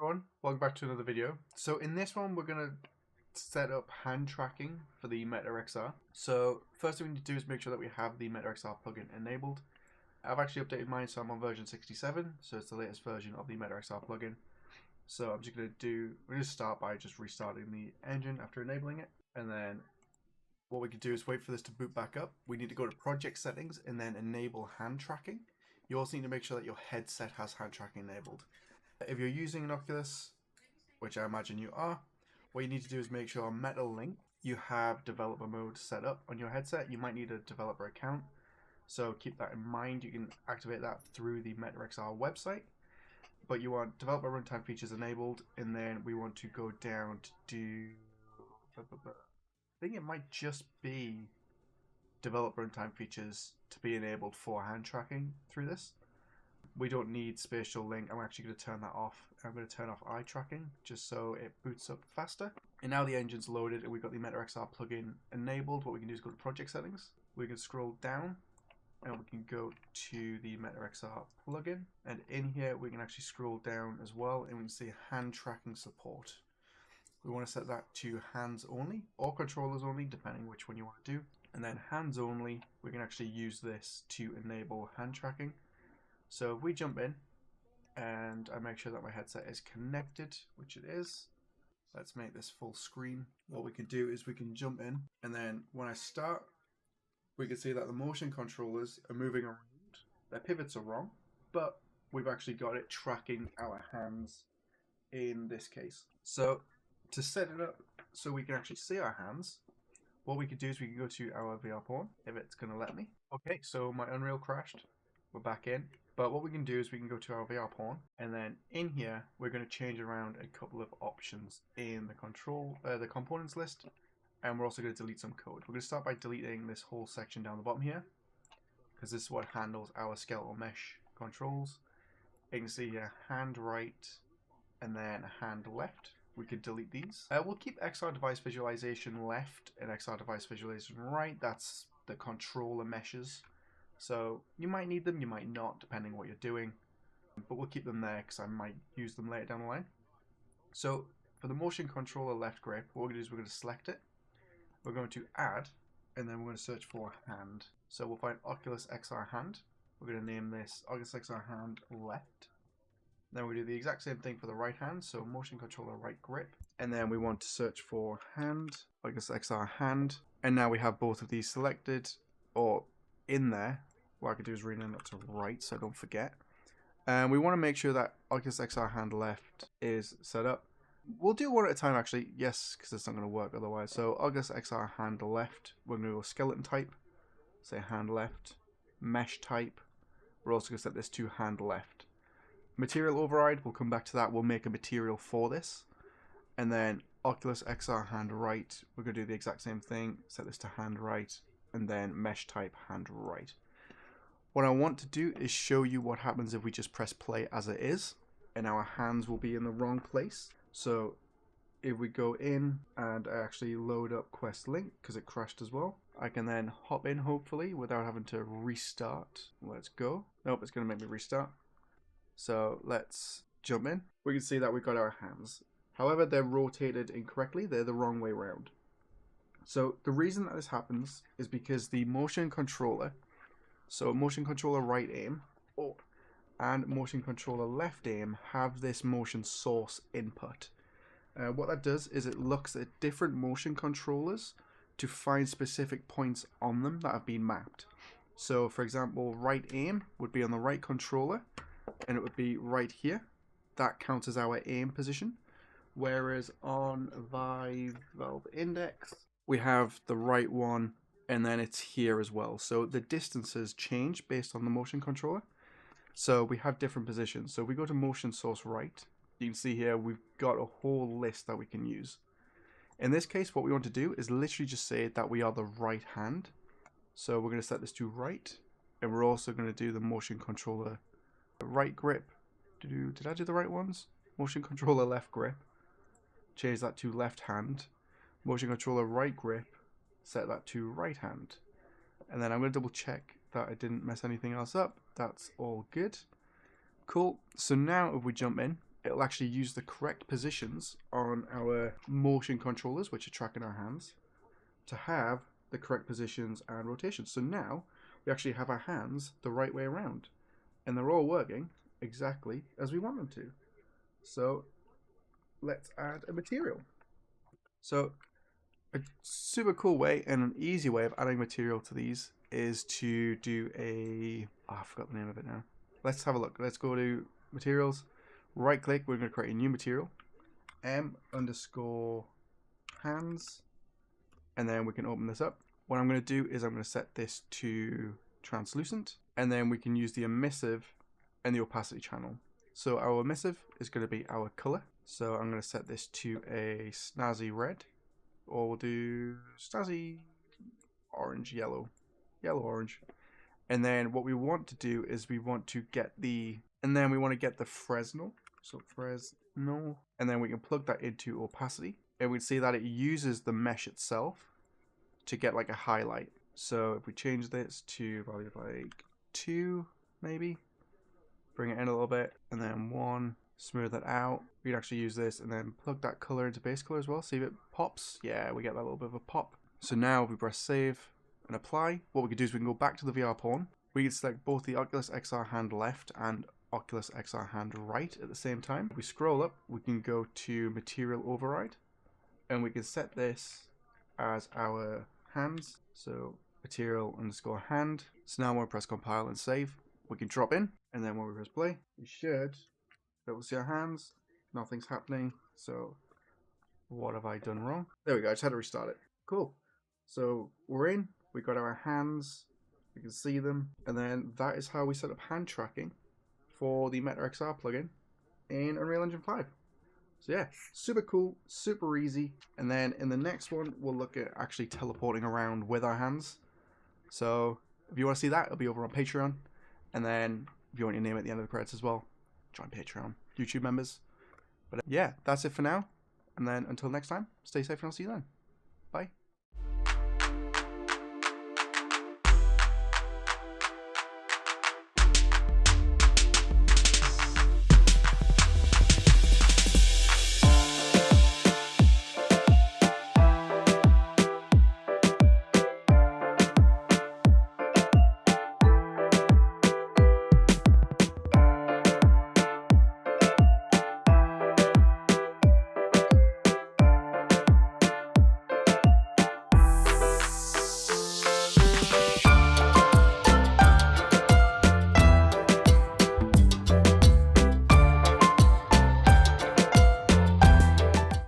everyone, welcome back to another video. So in this one we're going to set up hand tracking for the MetaXR. So first thing we need to do is make sure that we have the MetaXR plugin enabled. I've actually updated mine, so I'm on version 67, so it's the latest version of the MetaXR plugin. So I'm just going to start by just restarting the engine after enabling it, and then what we can do is wait for this to boot back up. We need to go to project settings and then enable hand tracking. You also need to make sure that your headset has hand tracking enabled. If you're using an Oculus, which I imagine you are, what you need to do is make sure on MetaLink you have developer mode set up on your headset. You might need a developer account, so keep that in mind. You can activate that through the MetaXR website, but you want developer runtime features enabled, and then we want to go down to do, I think it might just be developer runtime features to be enabled for hand tracking through this. We don't need spatial link. I'm actually going to turn that off. I'm going to turn off eye tracking just so it boots up faster. And now the engine's loaded and we've got the MetaXR plugin enabled. What we can do is go to project settings. We can scroll down and we can go to the MetaXR plugin. And in here we can actually scroll down as well and we can see hand tracking support. We want to set that to hands only or controllers only, depending which one you want to do. And then hands only, we can actually use this to enable hand tracking. So if we jump in and I make sure that my headset is connected, which it is, let's make this full screen. What we can do is we can jump in, and then when I start, we can see that the motion controllers are moving around. Their pivots are wrong, but we've actually got it tracking our hands in this case. So to set it up so we can actually see our hands, what we could do is we can go to our VR porn, if it's going to let me. Okay, so my Unreal crashed. We're back in. But what we can do is we can go to our VR porn, and then in here we're going to change around a couple of options in the components list, and we're also going to delete some code. We're going to start by deleting this whole section down the bottom here, because this is what handles our skeletal mesh controls. You can see here hand right and then hand left. We could delete these. We'll keep XR device visualization left and XR device visualization right. That's the controller meshes. So you might need them, you might not, depending on what you're doing. But we'll keep them there because I might use them later down the line. So for the motion controller left grip, what we're going to do is we're going to select it. We're going to add, and then we're going to search for hand. So we'll find Oculus XR hand. We're going to name this Oculus XR hand left. Then we do the exact same thing for the right hand, so motion controller right grip. And then we want to search for hand, Oculus XR hand. And now we have both of these selected, or in there. What I could do is rename it to right so I don't forget. And we want to make sure that Oculus XR hand left is set up. We'll do one at a time actually, yes, because it's not going to work otherwise. So Oculus XR hand left, we're going to go skeleton type, say hand left, mesh type. We're also going to set this to hand left. Material override, we'll come back to that. We'll make a material for this. And then Oculus XR hand right, we're going to do the exact same thing, set this to hand right, and then mesh type hand right. What I want to do is show you what happens if we just press play as it is, and our hands will be in the wrong place. So if we go in and I actually load up Quest link because it crashed as well, I can then hop in hopefully without having to restart. Let's go. Nope, it's going to make me restart. So let's jump in. We can see that we've got our hands. However, they're rotated incorrectly. They're the wrong way around. So the reason that this happens is because the motion controller, so motion controller right aim and motion controller left aim have this motion source input. What that does is it looks at different motion controllers to find specific points on them that have been mapped. So for example, right aim would be on the right controller and it would be right here. That counts as our aim position. Whereas on Vive Valve Index, we have the right one and then it's here as well. So the distances change based on the motion controller. So we have different positions. So if we go to motion source right, you can see here we've got a whole list that we can use. In this case, what we want to do is literally just say that we are the right hand. So we're going to set this to right, and we're also going to do the motion controller right grip. Did I do the right ones? Motion controller left grip. Change that to left hand. Motion controller right grip. Set that to right hand. And then I'm going to double check that I didn't mess anything else up. That's all good. Cool. So now if we jump in it'll actually use the correct positions on our motion controllers, which are tracking our hands, to have the correct positions and rotations. So now we actually have our hands the right way around, and they're all working exactly as we want them to. So let's add a material. So a super cool way and an easy way of adding material to these is to do a... Oh, I forgot the name of it now. Let's have a look. Let's go to materials, right click, we're going to create a new material, m_hands, and then we can open this up. What I'm going to do is I'm going to set this to translucent, and then we can use the emissive and the opacity channel. So our emissive is going to be our color. So I'm going to set this to a snazzy red, or we'll do snazzy orange, yellow, orange. And then what we want to do is we want to get the, and then we want to get the Fresnel. So Fresnel, and then we can plug that into opacity, and we see that it uses the mesh itself to get like a highlight. So if we change this to value of like 2, maybe, bring it in a little bit, and then 1, smooth it out. We can actually use this and then plug that color into base color as well. See if it pops. Yeah, we get that little bit of a pop. So now if we press save and apply, what we can do is we can go back to the VR pawn. We can select both the Oculus XR hand left and Oculus XR hand right at the same time. If we scroll up, we can go to material override, and we can set this as our hands. So material underscore hand. So now when we press compile and save, we can drop in, and then when we press play, we should be able to see our hands. Nothing's happening. So what have I done wrong? There we go. I just had to restart it. Cool. So we're in. We got our hands. We can see them, and then that is how we set up hand tracking for the MetaXR plugin in Unreal Engine 5. So yeah, super cool, super easy. And then in the next one, we'll look at actually teleporting around with our hands. So if you want to see that, it'll be over on Patreon. And then if you want your name at the end of the credits as well, join Patreon, YouTube members. But yeah, that's it for now. And then until next time, stay safe and I'll see you then. Bye.